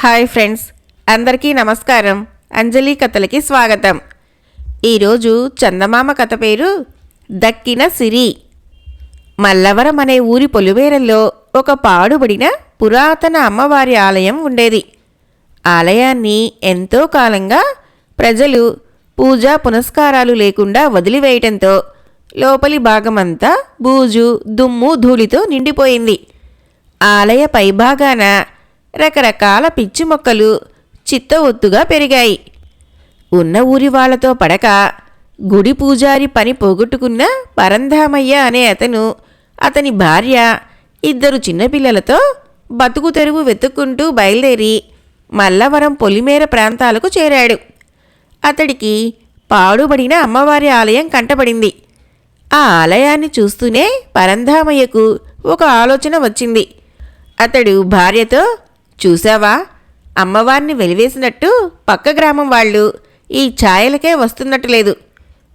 Hi friends, అందరికీ నమస్కారం. అంజలి కథలకి స్వాగతం. ఈరోజు చందమామ కథ పేరు దక్కిన సిరి. మల్లవరం అనే ఊరి పొలిమేరల్లో ఒక పాడుబడిన పురాతన అమ్మవారి ఆలయం ఉండేది. ఆలయాన్ని ఎంతో కాలంగా ప్రజలు పూజా పునస్కారాలు లేకుండా వదిలివేయటంతో లోపలి భాగమంతా బూజు, దుమ్ము, ధూళితో నిండిపోయింది. ఆలయ పైభాగాన రకరకాల పిచ్చి మొక్కలు చిత్త ఒత్తుగా పెరిగాయి. ఉన్న ఊరి వాళ్లతో పడక గుడి పూజారి పని పోగొట్టుకున్న పరంధామయ్య అనే అతను, అతని భార్య, 2 చిన్నపిల్లలతో బతుకు తెరువు వెతుక్కుంటూ బయలుదేరి మల్లవరం పొలిమేర ప్రాంతాలకు చేరాడు. అతడికి పాడుబడిన అమ్మవారి ఆలయం కంటపడింది. ఆ ఆలయాన్ని చూస్తూనే పరంధామయ్యకు ఒక ఆలోచన వచ్చింది. అతడు భార్యతో, చూసావా, అమ్మవారిని వెలివేసినట్టు పక్క గ్రామం వాళ్ళు ఈ ఛాయలకే వస్తున్నట్టు లేదు.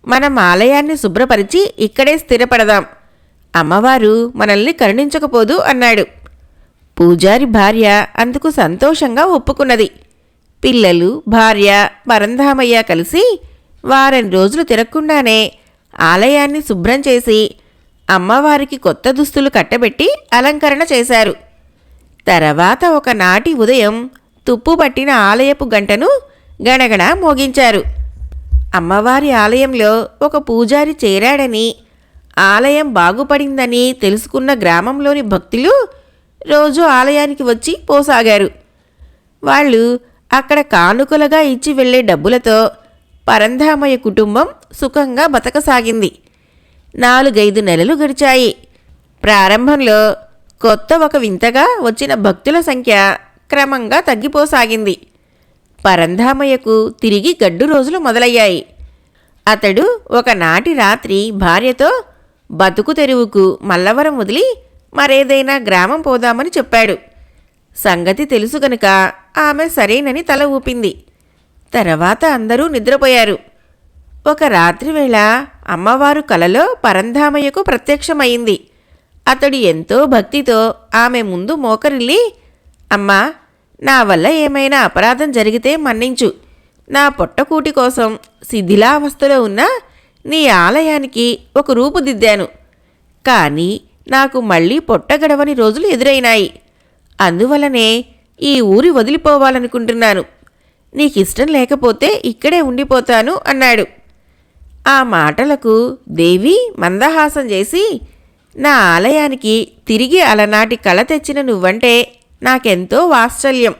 మనం ఆలయాన్ని శుభ్రపరిచి ఇక్కడే స్థిరపడదాం. అమ్మవారు మనల్ని కరుణించకపోదు అన్నాడు. పూజారి భార్య అందుకు సంతోషంగా ఒప్పుకున్నది. పిల్లలు, భార్య, పరంధామయ్య కలిసి వారం రోజులు తిరగకుండానే ఆలయాన్ని శుభ్రం చేసి అమ్మవారికి కొత్త దుస్తులు కట్టబెట్టి అలంకరణ చేశారు. తర్వాత ఒకనాటి ఉదయం తుప్పు పట్టిన ఆలయపు గంటను గణగణ మోగించారు. అమ్మవారి ఆలయంలో ఒక పూజారి చేరాడని, ఆలయం బాగుపడిందని తెలుసుకున్న గ్రామంలోని భక్తులు రోజు ఆలయానికి వచ్చి పోసాగారు. వాళ్ళు అక్కడ కానుకలుగా ఇచ్చి వెళ్లే డబ్బులతో పరంధామయ్య కుటుంబం సుఖంగా బతకసాగింది. 4-5 నెలలు గడిచాయి. ప్రారంభంలో కొత్త ఒక వింతగా వచ్చిన భక్తుల సంఖ్య క్రమంగా తగ్గిపోసాగింది. పరంధామయ్యకు తిరిగి గడ్డు రోజులు మొదలయ్యాయి. అతడు ఒకనాటి రాత్రి భార్యతో బతుకు తెరువుకు మల్లవరం వదిలి మరేదైనా గ్రామం పోదామని చెప్పాడు. సంగతి తెలుసు గనుక ఆమె సరేనని తల ఊపింది. తర్వాత అందరూ నిద్రపోయారు. ఒక రాత్రివేళ అమ్మవారు కలలో పరంధామయ్యకు ప్రత్యక్షమైంది. అతడు ఎంతో భక్తితో ఆమె ముందు మోకరిల్లి, అమ్మా, నా వల్ల ఏమైనా అపరాధం జరిగితే మన్నించు. నా పొట్టకూటి కోసం శిథిలావస్థలో ఉన్న నీ ఆలయానికి ఒక రూపుదిద్దాను. కానీ నాకు మళ్ళీ పొట్టగడవని రోజులు ఎదురైనాయి. అందువలనే ఈ ఊరి వదిలిపోవాలనుకుంటున్నాను. నీకిష్టం లేకపోతే ఇక్కడే ఉండిపోతాను అన్నాడు. ఆ మాటలకు దేవి మందహాసం చేసి, నా ఆలయానికి తిరిగి అలనాటి కళ తెచ్చిన నువ్వంటే నాకెంతో వాత్సల్యం.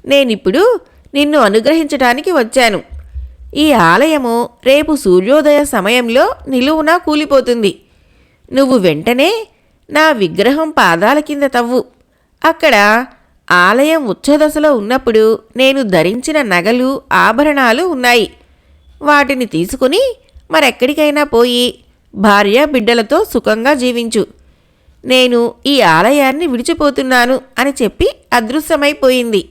నేనిప్పుడు నిన్ను అనుగ్రహించటానికి వచ్చాను. ఈ ఆలయము రేపు సూర్యోదయ సమయంలో నిలువునా కూలిపోతుంది. నువ్వు వెంటనే నా విగ్రహం పాదాల కింద తవ్వు. అక్కడ ఆలయం ఉచ్ఛదశలో ఉన్నప్పుడు నేను ధరించిన నగలు, ఆభరణాలు ఉన్నాయి. వాటిని తీసుకుని మరెక్కడికైనా పోయి భార్య, బిడ్డలతో సుఖంగా జీవించు. నేను ఈ ఆలయాన్ని విడిచిపోతున్నాను అని చెప్పి అదృశ్యమైపోయింది.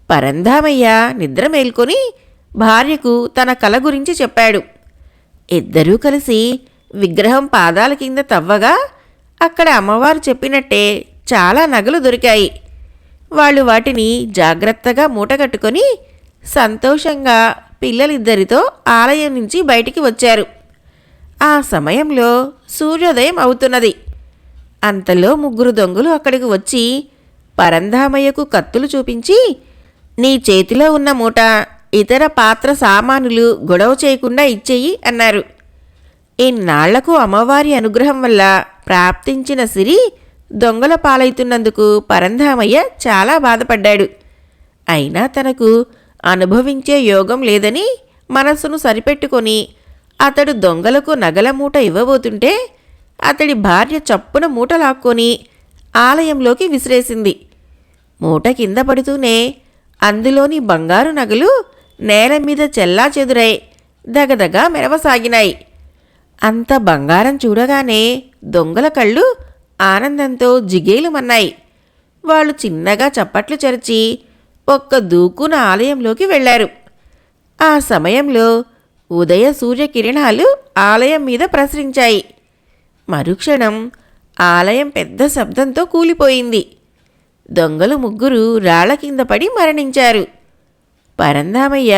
పరంధామయ్య నిద్ర మేల్కొని భార్యకు తన కల గురించి చెప్పాడు. ఇద్దరూ కలిసి విగ్రహం పాదాల కింద తవ్వగా అక్కడ అమ్మవారు చెప్పినట్టే చాలా నగలు దొరికాయి. వాళ్ళు వాటిని జాగ్రత్తగా మూటగట్టుకొని సంతోషంగా పిల్లలిద్దరితో ఆలయం నుంచి బయటికి వచ్చారు. ఆ సమయంలో సూర్యోదయం అవుతున్నది. అంతలో 3 దొంగలు అక్కడికి వచ్చి పరంధామయ్యకు కత్తులు చూపించి, నీ చేతిలో ఉన్న మూట, ఇతర పాత్ర సామానులు గొడవ చేయకుండా ఇచ్చేయి అన్నారు. ఇన్నాళ్లకు అమ్మవారి అనుగ్రహం వల్ల ప్రాప్తించిన సిరి దొంగల పాలైతున్నందుకు పరంధామయ్య చాలా బాధపడ్డాడు. అయినా తనకు అనుభవించే యోగం లేదని మనస్సును సరిపెట్టుకొని అతడు దొంగలకు నగల మూట ఇవ్వబోతుంటే అతడి భార్య చప్పున మూట లాక్కొని ఆలయంలోకి విసిరేసింది. మూట కింద పడుతూనే అందులోని బంగారు నగలు నేల మీద చెల్లాచెదురై దగదగా మెరవసాగినాయి. అంత బంగారం చూడగానే దొంగల కళ్ళు ఆనందంతో జిగేలుమన్నాయి. వాళ్ళు చిన్నగా చప్పట్లు చరిచి ఒక్క దూకున ఆలయంలోకి వెళ్లారు. ఆ సమయంలో ఉదయ సూర్యకిరణాలు ఆలయం మీద ప్రసరించాయి. మరుక్షణం ఆలయం పెద్ద శబ్దంతో కూలిపోయింది. దొంగలు ముగ్గురు రాళ్ల కింద పడి మరణించారు. పరంధామయ్య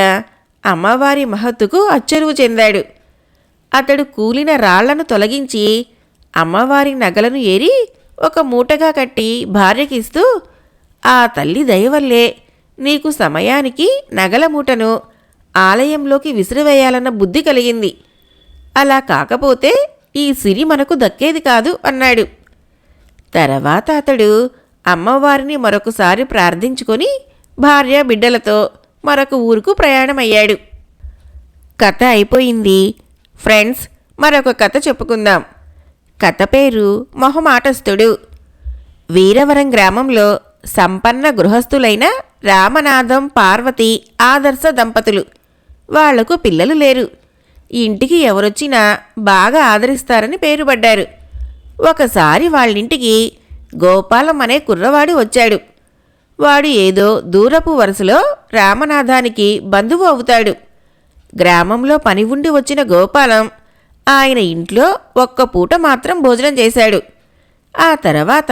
అమ్మవారి మహత్తుకు అచ్చెరువు చెందాడు. అతడు కూలిన రాళ్లను తొలగించి అమ్మవారి నగలను ఏరి ఒక మూటగా కట్టి భార్యకిస్తూ, ఆ తల్లి దయవల్లే నీకు సమయానికి నగల మూటను ఆలయంలోకి విసిరివేయాలన్న బుద్ధి కలిగింది. అలా కాకపోతే ఈ సిరి మనకు దక్కేది కాదు అన్నాడు. తర్వాత అతడు అమ్మవారిని మరొకసారి ప్రార్థించుకొని భార్య బిడ్డలతో మరొక ఊరుకు ప్రయాణమయ్యాడు. కథ అయిపోయింది. ఫ్రెండ్స్, మరొక కథ చెప్పుకుందాం. కథ పేరు మొహమాటస్థుడు. వీరవరం గ్రామంలో సంపన్న గృహస్థులైన రామనాథం, పార్వతి ఆదర్శ దంపతులు. వాళ్లకు పిల్లలు లేరు. ఇంటికి ఎవరొచ్చినా బాగా ఆదరిస్తారని పేరు పడ్డారు. ఒకసారి వాళ్ళింటికి గోపాలం అనే కుర్రవాడు వచ్చాడు. వాడు ఏదో దూరపు వరుసలో రామనాథానికి బంధువు అవుతాడు. గ్రామంలో పని ఉండి వచ్చిన గోపాలం ఆయన ఇంట్లో ఒక్క పూట మాత్రం భోజనం చేశాడు. ఆ తర్వాత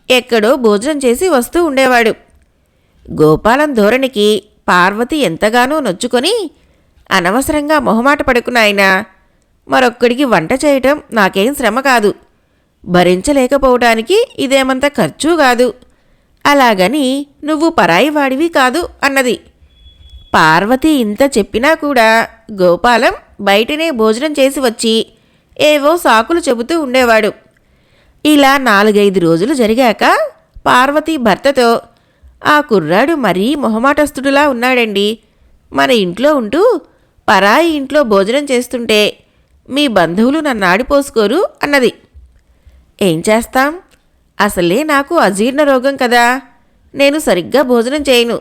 ఎక్కడో భోజనం చేసి వస్తూ ఉండేవాడు. గోపాలం ధోరణికి పార్వతి ఎంతగానో నొచ్చుకొని, అనవసరంగా మొహమాట పడుకున్నాయనా, మరొక్కడికి వంట చేయటం నాకేం శ్రమ కాదు, భరించలేకపోవటానికి ఇదేమంత ఖర్చు కాదు, అలాగని నువ్వు పరాయి వాడివి కాదు అన్నది. పార్వతి ఇంత చెప్పినా కూడా గోపాలం బయటనే భోజనం చేసి వచ్చి ఏవో సాకులు చెబుతూ ఉండేవాడు. ఇలా 4-5 రోజులు జరిగాక పార్వతి భర్తతో, ఆ కుర్రాడు మరీ మొహమాటస్తుడులా ఉన్నాడండి. మన ఇంట్లో ఉంటూ పరాయి ఇంట్లో భోజనం చేస్తుంటే మీ బంధువులు నన్ను ఆడిపోసుకోరు అన్నది. ఏం చేస్తాం, అసలే నాకు అజీర్ణ రోగం కదా, నేను సరిగ్గా భోజనం చేయను.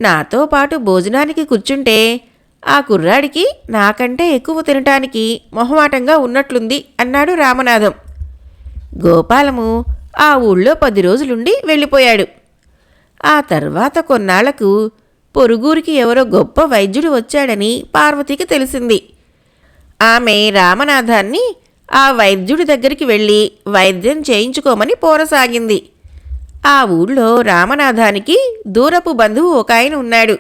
నాతో పాటు భోజనానికి కూర్చుంటే ఆ కుర్రాడికి నాకంటే ఎక్కువ తినటానికి మొహమాటంగా ఉన్నట్లుంది అన్నాడు రామనాథం. గోపాలము ఆ ఊళ్ళో 10 రోజులుండి వెళ్ళిపోయాడు. ఆ తర్వాత కొన్నాళ్లకు పొరుగురికి ఎవరో గొప్ప వైద్యుడు వచ్చాడని పార్వతికి తెలిసింది. ఆమె రామనాథాన్ని ఆ వైద్యుడి దగ్గరికి వెళ్ళి వైద్యం చేయించుకోమని పోరసాగింది. ఆ ఊళ్ళో రామనాథానికి దూరపు బంధువు ఒక ఆయన ఉన్నాడు.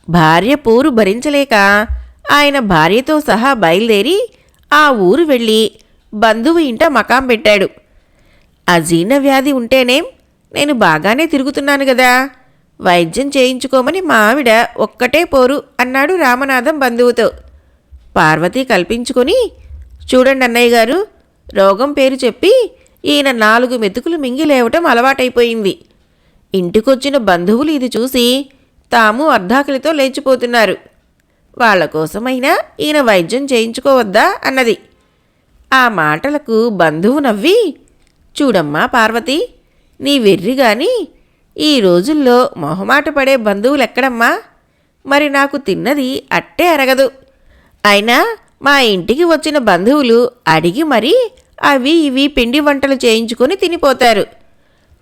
భార్య పోరు భరించలేక ఆయన భార్యతో సహా బయలుదేరి ఆ ఊరు వెళ్ళి బంధువు ఇంట మకాం పెట్టాడు. అజీర్ణ వ్యాధి ఉంటేనేం, నేను బాగానే తిరుగుతున్నాను కదా, వైద్యం చేయించుకోమని మా ఆవిడ ఒక్కటే పోరు అన్నాడు రామనాథం బంధువుతో. పార్వతి కల్పించుకొని, చూడండి అన్నయ్య గారు, రోగం పేరు చెప్పి ఈయన 4 మెతుకులు మింగి లేవటం అలవాటైపోయింది. ఇంటికొచ్చిన బంధువులు ఇది చూసి తాము అర్ధాకలితో లేచిపోతున్నారు. వాళ్ల కోసమైనా ఈయన వైద్యం చేయించుకోవద్దా అన్నది. ఆ మాటలకు బంధువు నవ్వి, చూడమ్మా పార్వతి, నీ వెర్రిగాని ఈ రోజుల్లో మొహమాట పడే బంధువులెక్కడమ్మా, మరి నాకు తిన్నది అట్టే అరగదు. అయినా మా ఇంటికి వచ్చిన బంధువులు అడిగి మరీ అవి ఇవి పిండి వంటలు చేయించుకొని తినిపోతారు.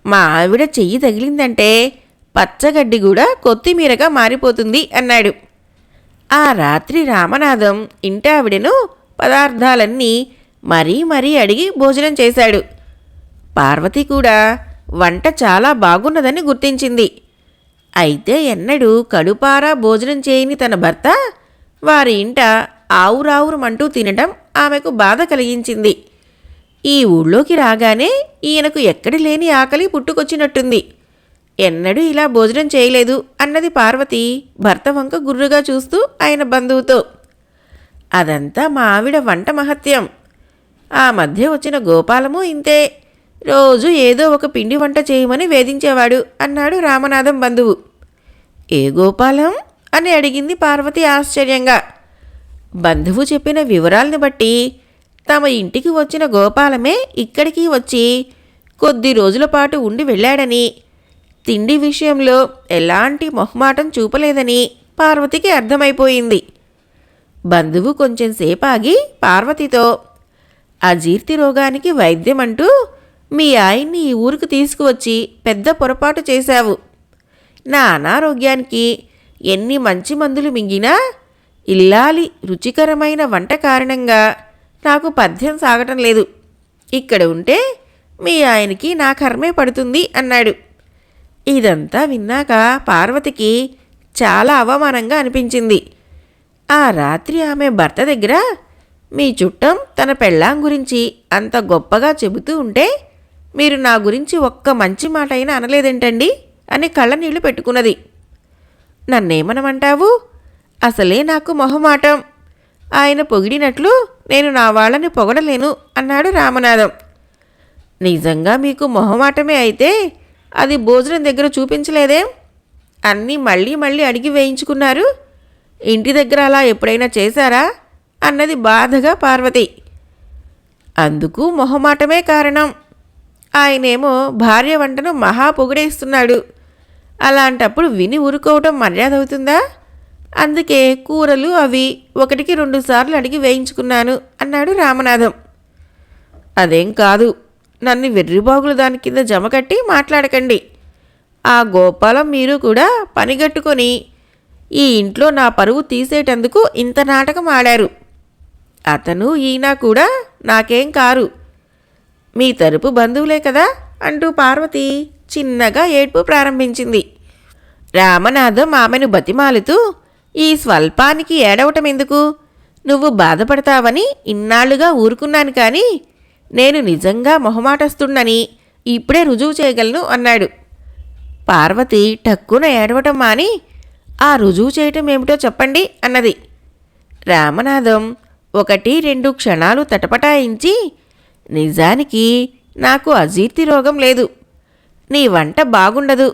మా ఆవిడ చెయ్యి తగిలిందంటే పచ్చగడ్డి కూడా కొత్తిమీరగా మారిపోతుంది అన్నాడు. ఆ రాత్రి రామనాథం ఇంటావిడను పదార్థాలన్నీ మరీ అడిగి భోజనం చేశాడు. పార్వతి కూడా వంట చాలా బాగున్నదని గుర్తించింది. అయితే ఎన్నడూ కడుపారా భోజనం చేయని తన భర్త వారి ఇంట ఆవురావురమంటూ తినడం ఆమెకు బాధ కలిగించింది. ఈ ఊళ్ళోకి రాగానే ఈయనకు ఎక్కడి లేని ఆకలి పుట్టుకొచ్చినట్టుంది, ఎన్నడూ ఇలా భోజనం చేయలేదు అన్నది పార్వతి భర్త వంక గుర్రుగా చూస్తూ ఆయన బంధువుతో. అదంతా మా ఆవిడ వంట మహత్యం. ఆ మధ్య వచ్చిన గోపాలము ఇంతే, రోజు ఏదో ఒక పిండి వంట చేయమని వేధించేవాడు అన్నాడు రామనాథం బంధువు. ఏ గోపాలం అని అడిగింది పార్వతి ఆశ్చర్యంగా. బంధువు చెప్పిన వివరాల్ని బట్టి తమ ఇంటికి వచ్చిన గోపాలమే ఇక్కడికి వచ్చి కొద్ది రోజుల పాటు ఉండి వెళ్ళాడని, తిండి విషయంలో ఎలాంటి మొహమాటం చూపలేదని పార్వతికి అర్థమైపోయింది. బంధువు కొంచెం సేపాగి పార్వతితో, అజీర్తి రోగానికి వైద్యమంటూ మీ ఆయన్ని ఈ ఊరికి తీసుకువచ్చి పెద్ద పొరపాటు చేశావు. నా అనారోగ్యానికి ఎన్ని మంచి మందులు మింగినా ఇల్లాలి రుచికరమైన వంట కారణంగా నాకు పథ్యం సాగటం లేదు. ఇక్కడ ఉంటే మీ ఆయనకి నా కర్మే పడుతుంది అన్నాడు. ఇదంతా విన్నాక పార్వతికి చాలా అవమానంగా అనిపించింది. ఆ రాత్రి ఆమె భర్త దగ్గర మీ చుట్టం తన పెళ్ళాం గురించి అంత గొప్పగా చెబుతూ ఉంటే మీరు నా గురించి ఒక్క మంచి మాట అయినా అనలేదేంటండి అని కళ్ళనీళ్లు పెట్టుకున్నది. నన్నేమనమంటావు? అసలే నాకు మొహమాటం. ఆయన పొగిడినట్లు నేను నా వాళ్ళని పొగడలేను అన్నాడు రామనాథం. నిజంగా మీకు మొహమాటమే అయితే అది భోజనం దగ్గర చూపించలేదేం? అన్నీ మళ్ళీ మళ్ళీ అడిగి వేయించుకున్నారు. ఇంటి దగ్గర అలా ఎప్పుడైనా చేశారా అన్నది బాధగా పార్వతి. అందుకు మొహమాటమే కారణం. ఆయనేమో భార్య వంటను మహా పొగిడేస్తున్నాడు. అలాంటప్పుడు విని ఊరుకోవటం మర్యాద అవుతుందా? అందుకే కూరలు అవి 1-2 సార్లు అడిగి వేయించుకున్నాను అన్నాడు రామనాథం. అదేం కాదు, నన్ను వెర్రిబాగులు దాని కింద జమకట్టి మాట్లాడకండి. ఆ గోపాలం మీరు కూడా పనిగట్టుకొని ఈ ఇంట్లో నా పరువు తీసేటందుకు ఇంత నాటకం ఆడారు. అతను ఈయన కూడా నాకేం కారు, మీ తరపు బంధువులే కదా అంటూ పార్వతి చిన్నగా ఏడ్పు ప్రారంభించింది. రామనాథం ఆమెను బతిమాలుతూ, ఈ స్వల్పానికి ఏడవటం ఎందుకు? నువ్వు బాధపడతావని ఇన్నాళ్లుగా ఊరుకున్నాను, కానీ నేను నిజంగా మొహమాటస్తున్నని ఇప్పుడే రుజువు చేయగలను అన్నాడు. పార్వతి టక్కున ఏడవటం మాని, ఆ రుజువు చేయటం ఏమిటో చెప్పండి అన్నది. రామనాథం 1-2 క్షణాలు తటపటాయించి, నిజానికి నాకు అజీర్తి రోగం లేదు. నీ వంట బాగుండదు.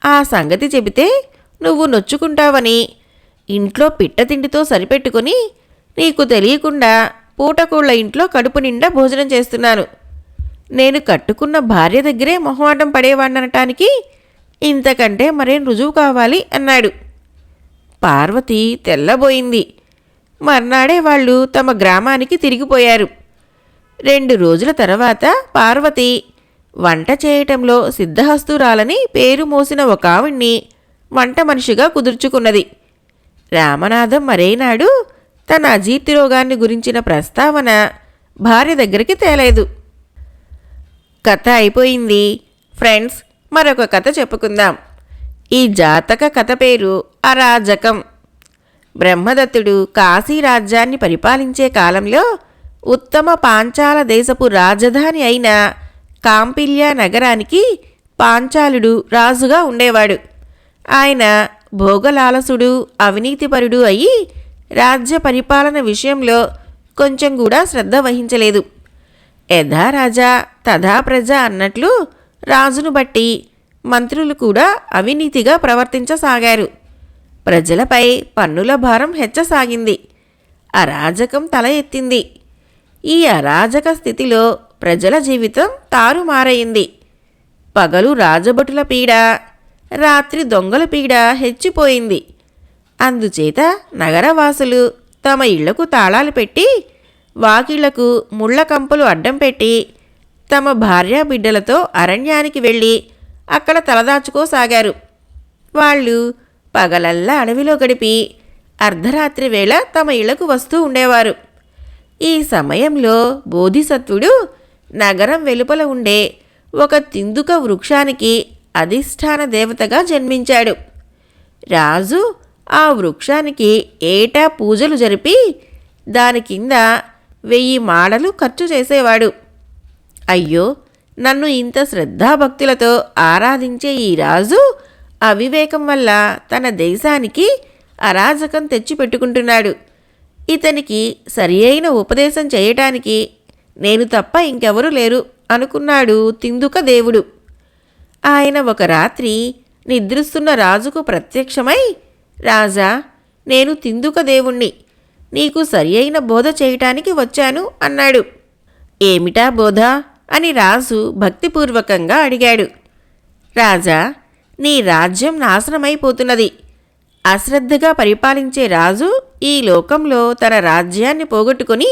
ఆ సంగతి చెబితే నువ్వు నొచ్చుకుంటావని ఇంట్లో పిట్టతిండితో సరిపెట్టుకుని నీకు తెలియకుండా పూటకోళ్ల ఇంట్లో కడుపు నిండా భోజనం చేస్తున్నాను. నేను కట్టుకున్న భార్య దగ్గరే మొహమాటం పడేవాణ్ణనటానికి ఇంతకంటే మరేం రుజువు కావాలి అన్నాడు. పార్వతి తెల్లబోయింది. మర్నాడే వాళ్ళు తమ గ్రామానికి తిరిగిపోయారు. 2 రోజుల తర్వాత పార్వతి వంట చేయటంలో సిద్ధహస్తురాలని పేరు మోసిన ఒక ఆవిడ్ని వంట మనిషిగా కుదుర్చుకున్నది. రామనాథం మరేనాడు తన అజీర్తి రోగాన్ని గురించిన ప్రస్తావన భార్య దగ్గరికి తేలేదు. కథ అయిపోయింది. ఫ్రెండ్స్, మరొక కథ చెప్పుకుందాం. ఈ జాతక కథ పేరు అరాజకం. బ్రహ్మదత్తుడు కాశీ రాజ్యాన్ని పరిపాలించే కాలంలో ఉత్తమ పాంచాల దేశపు రాజధాని అయిన కాంపిల్య నగరానికి పాంచాలుడు రాజుగా ఉండేవాడు. ఆయన భోగలాలసుడు, అవినీతిపరుడు అయి రాజ్య పరిపాలన విషయంలో కొంచెం కూడా శ్రద్ధ వహించలేదు. యథా రాజా తథా ప్రజ అన్నట్లు రాజును బట్టి మంత్రులు కూడా అవినీతిగా ప్రవర్తించసాగారు. ప్రజలపై పన్నుల భారం హెచ్చసాగింది. అరాజకం తల ఎత్తింది. ఈ అరాజక స్థితిలో ప్రజల జీవితం తారుమారయింది. పగలు రాజభటుల పీడ, రాత్రి దొంగల పీడ హెచ్చిపోయింది. అందుచేత నగరవాసులు తమ ఇళ్లకు తాళాలు పెట్టి, వాకిళ్లకు ముళ్ల కంపలు అడ్డం పెట్టి, తమ భార్యాబిడ్డలతో అరణ్యానికి వెళ్ళి అక్కడ తలదాచుకోసాగారు. వాళ్ళు పగలల్లా అడవిలో గడిపి అర్ధరాత్రి వేళ తమ ఇళ్లకు వస్తూ ఉండేవారు. ఈ సమయంలో బోధిసత్వుడు నగరం వెలుపల ఉండే ఒక తిందుక వృక్షానికి అధిష్టాన దేవతగా జన్మించాడు. రాజు ఆ వృక్షానికి ఏటా పూజలు జరిపి దాని కింద 1000 మాడలు ఖర్చు చేసేవాడు. అయ్యో, నన్ను ఇంత శ్రద్ధాభక్తులతో ఆరాధించే ఈ రాజు అవివేకం వల్ల తన దేశానికి అరాజకం తెచ్చిపెట్టుకుంటున్నాడు. ఇతనికి సరి అయిన ఉపదేశం చేయటానికి నేను తప్ప ఇంకెవరూ లేరు అనుకున్నాడు తిందుక దేవుడు. ఆయన ఒక రాత్రి నిద్రిస్తున్న రాజుకు ప్రత్యక్షమై, రాజా, నేను తిందుక దేవుణ్ణి, నీకు సరి అయిన బోధ చేయటానికి వచ్చాను అన్నాడు. ఏమిటా బోధ అని రాజు భక్తిపూర్వకంగా అడిగాడు. రాజా, నీ రాజ్యం నాశనమైపోతున్నది. అశ్రద్ధగా పరిపాలించే రాజు ఈ లోకంలో తన రాజ్యాన్ని పోగొట్టుకుని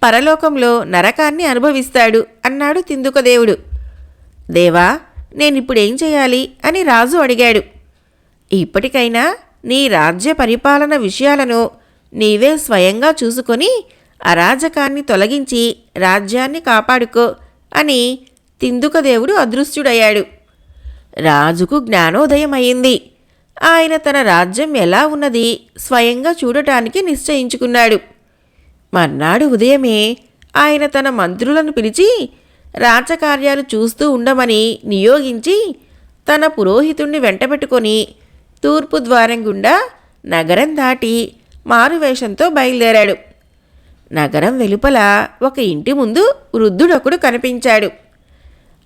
పరలోకంలో నరకాన్ని అనుభవిస్తాడు అన్నాడు తిందుకదేవుడు. దేవా, నేనిప్పుడేం చేయాలి అని రాజు అడిగాడు. ఇప్పటికైనా నీ రాజ్య పరిపాలన విషయాలను నీవే స్వయంగా చూసుకొని అరాజకాన్ని తొలగించి రాజ్యాన్ని కాపాడుకో అని తిందుకదేవుడు అదృశ్యుడయ్యాడు. రాజుకు జ్ఞానోదయం అయింది. ఆయన తన రాజ్యం ఎలా ఉన్నది స్వయంగా చూడటానికి నిశ్చయించుకున్నాడు. మర్నాడు ఉదయమే ఆయన తన మంత్రులను పిలిచి రాజకార్యాలు చూస్తూ ఉండమని నియోగించి తన పురోహితుణ్ణి వెంటబెట్టుకొని తూర్పు ద్వారం గుండా నగరం దాటి మారువేషంతో బయలుదేరాడు. నగరం వెలుపల ఒక ఇంటి ముందు వృద్ధుడొకడు కనిపించాడు.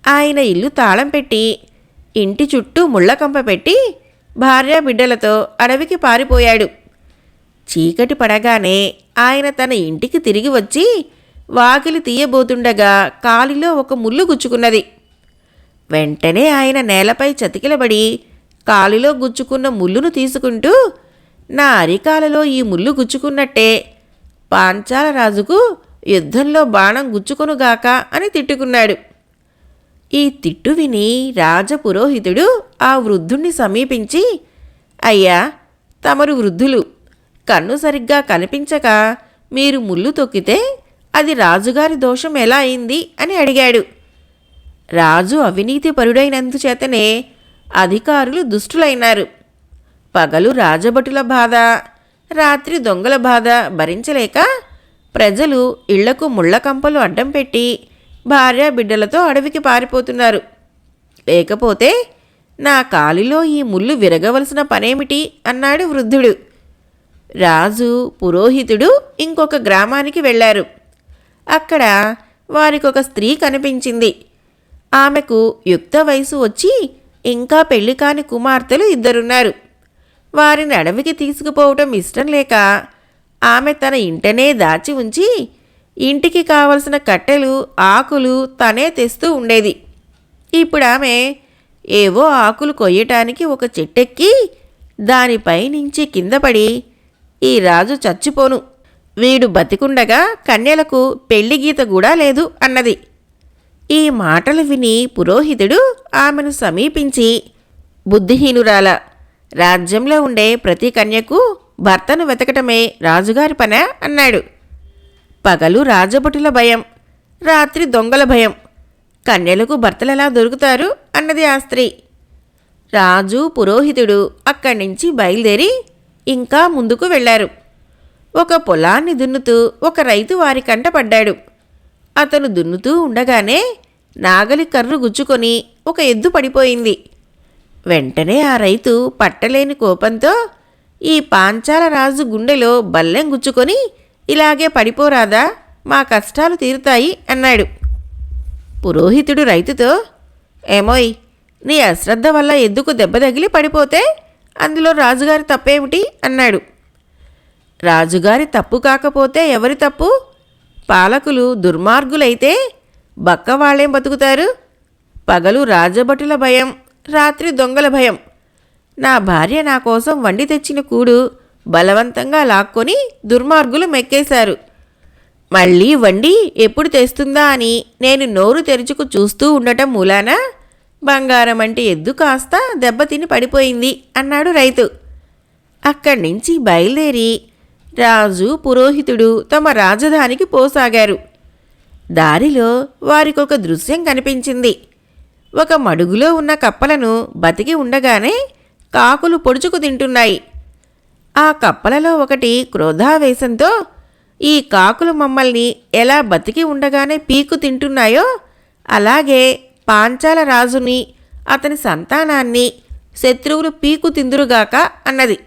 ఆయన ఇల్లు తాళం పెట్టి ఇంటి చుట్టూ ముళ్ళకంప పెట్టి భార్యాబిడ్డలతో అడవికి పారిపోయాడు. చీకటి పడగానే ఆయన తన ఇంటికి తిరిగి వచ్చి వాకిలి తీయబోతుండగా కాలిలో ఒక ముల్లు గుచ్చుకున్నది. వెంటనే ఆయన నేలపై చతికిలబడి కాలిలో గుచ్చుకున్న ముల్లును తీసుకుంటూ, నా అరికాలలో ఈ ముల్లు గుచ్చుకున్నట్టే పాంచాల రాజుకు యుద్ధంలో బాణం గుచ్చుకొనుగాక అని తిట్టుకున్నాడు. ఈ తిట్టు విని రాజపురోహితుడు ఆ వృద్ధుణ్ణి సమీపించి, అయ్యా, తమరు వృద్ధులు, కన్ను సరిగ్గా కనిపించక మీరు ముల్లు తొక్కితే అది రాజుగారి దోషం ఎలా అయింది అని అడిగాడు. రాజు అవినీతిపరుడైనందుచేతనే అధికారులు దుష్టులైనారు. పగలు రాజభటుల బాధ, రాత్రి దొంగల బాధ భరించలేక ప్రజలు ఇళ్లకు ముళ్ళకంపలు అడ్డం పెట్టి భార్యాబిడ్డలతో అడవికి పారిపోతున్నారు. లేకపోతే నా కాలిలో ఈ ముల్లు విరగవలసిన పనేమిటి అన్నాడు వృద్ధుడు. రాజు, పురోహితుడు ఇంకొక గ్రామానికి వెళ్లారు. అక్కడ వారికొక స్త్రీ కనిపించింది. ఆమెకు యుక్త వయసు వచ్చి ఇంకా పెళ్లి కాని కుమార్తెలు ఇద్దరున్నారు. వారిని అడవికి తీసుకుపోవటం ఇష్టం లేక ఆమె తన ఇంటనే దాచి ఉంచి ఇంటికి కావలసిన కట్టెలు, ఆకులు తనే తెస్తూ ఉండేది. ఇప్పుడు ఆమె ఏవో ఆకులు కొయ్యటానికి ఒక చెట్టెక్కి దానిపై నుంచి కింద పడి, ఈ రాజు చచ్చిపోను, వీడు బతికుండగా కన్యలకు పెళ్లి గీత కూడా లేదు అన్నది. ఈ మాటలు విని పురోహితుడు ఆమెను సమీపించి, బుద్ధిహీనురాల, రాజ్యంలో ఉండే ప్రతి కన్యకు భర్తను వెతకటమే రాజుగారి పనా అన్నాడు. పగలు రాజభటుల భయం, రాత్రి దొంగల భయం, కన్యలకు భర్తలెలా దొరుకుతారు అన్నది ఆ స్త్రీ. రాజు, పురోహితుడు అక్కడి నుంచి బయలుదేరి ఇంకా ముందుకు వెళ్లారు. ఒక పొలాన్ని దున్నుతూ ఒక రైతు వారి కంట పడ్డాడు. అతను దున్నుతూ ఉండగానే నాగలి కర్రు గుచ్చుకొని ఒక ఎద్దు పడిపోయింది. వెంటనే ఆ రైతు పట్టలేని కోపంతో, ఈ పాంచాల రాజు గుండెలో బల్లెం గుచ్చుకొని ఇలాగే పడిపోరాదా, మా కష్టాలు తీరుతాయి అన్నాడు. పురోహితుడు రైతుతో, ఏమోయ్, నీ అశ్రద్ధ వల్ల ఎద్దుకు దెబ్బ తగిలి పడిపోతే అందులో రాజుగారి తప్పేమిటి అన్నాడు. రాజుగారి తప్పు కాకపోతే ఎవరి తప్పు? పాలకులు దుర్మార్గులైతే బక్కవాళ్లేం బతుకుతారు? పగలు రాజభటుల భయం, రాత్రి దొంగల భయం. నా భార్య నా కోసం వండి తెచ్చిన కూడు బలవంతంగా లాక్కొని దుర్మార్గులు మెక్కేశారు. మళ్ళీ వండి ఎప్పుడు తెస్తుందా అని నేను నోరు తెరుచుకు చూస్తూ ఉండటం మూలాన బంగారం అంటే ఎద్దు కాస్త దెబ్బతిని పడిపోయింది అన్నాడు రైతు. అక్కడి నుంచి బయలుదేరి రాజు, పురోహితుడు తమ రాజధానికి పోసాగారు. దారిలో వారికొక దృశ్యం కనిపించింది. ఒక మడుగులో ఉన్న కప్పలను బతికి ఉండగానే కాకులు పొడుచుకు తింటున్నాయి. ఆ కప్పలలో ఒకటి క్రోధావేశంతో, ఈ కాకులు మమ్మల్ని ఎలా బతికి ఉండగానే పీకు తింటున్నాయో అలాగే పాంచాల రాజుని, అతని సంతానాన్ని శత్రువులు పీకు తిందురుగాక అన్నది.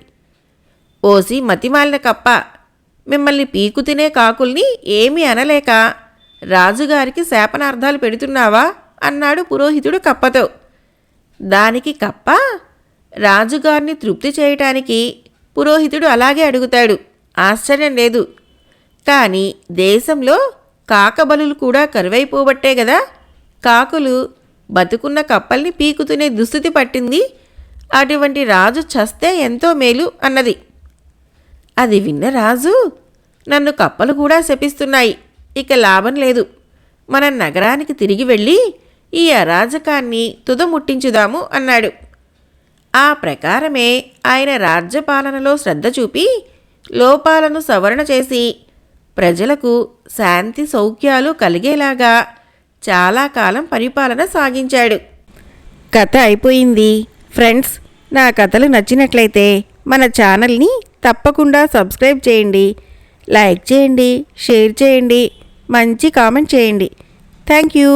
ఓసి మతిమాలిన కప్ప, మిమ్మల్ని పీకు తినే కాకుల్ని ఏమీ అనలేక రాజుగారికి శాపనార్థాలు పెడుతున్నావా అన్నాడు పురోహితుడు కప్పతో. దానికి కప్ప, రాజుగారిని తృప్తి చేయటానికి పురోహితుడు అలాగే అడుగుతాడు, ఆశ్చర్యం లేదు. కానీ దేశంలో కాకబలులు కూడా కరువైపోబట్టే గదా కాకులు బతుకున్న కప్పల్ని పీకుతునే దుస్థితి పట్టింది. అటువంటి రాజు చస్తే ఎంతో మేలు అన్నది. అది విన్న రాజు, నన్ను కప్పలు కూడా శపిస్తున్నాయి, ఇక లాభం లేదు, మనం నగరానికి తిరిగి వెళ్ళి ఈ అరాజకాన్ని తుదముట్టించుదాము అన్నాడు. ఆ ప్రకారమే ఆయన రాజ్యపాలనలో శ్రద్ధ చూపి లోపాలను సవరణ చేసి ప్రజలకు శాంతి సౌఖ్యాలు కలిగేలాగా చాలా కాలం పరిపాలన సాగించాడు. కథ అయిపోయింది. ఫ్రెండ్స్, నా కథలు నచ్చినట్లయితే మన ఛానల్ని తప్పకుండా సబ్స్క్రైబ్ చేయండి, లైక్ చేయండి, షేర్ చేయండి, మంచి కామెంట్ చేయండి. Thank you.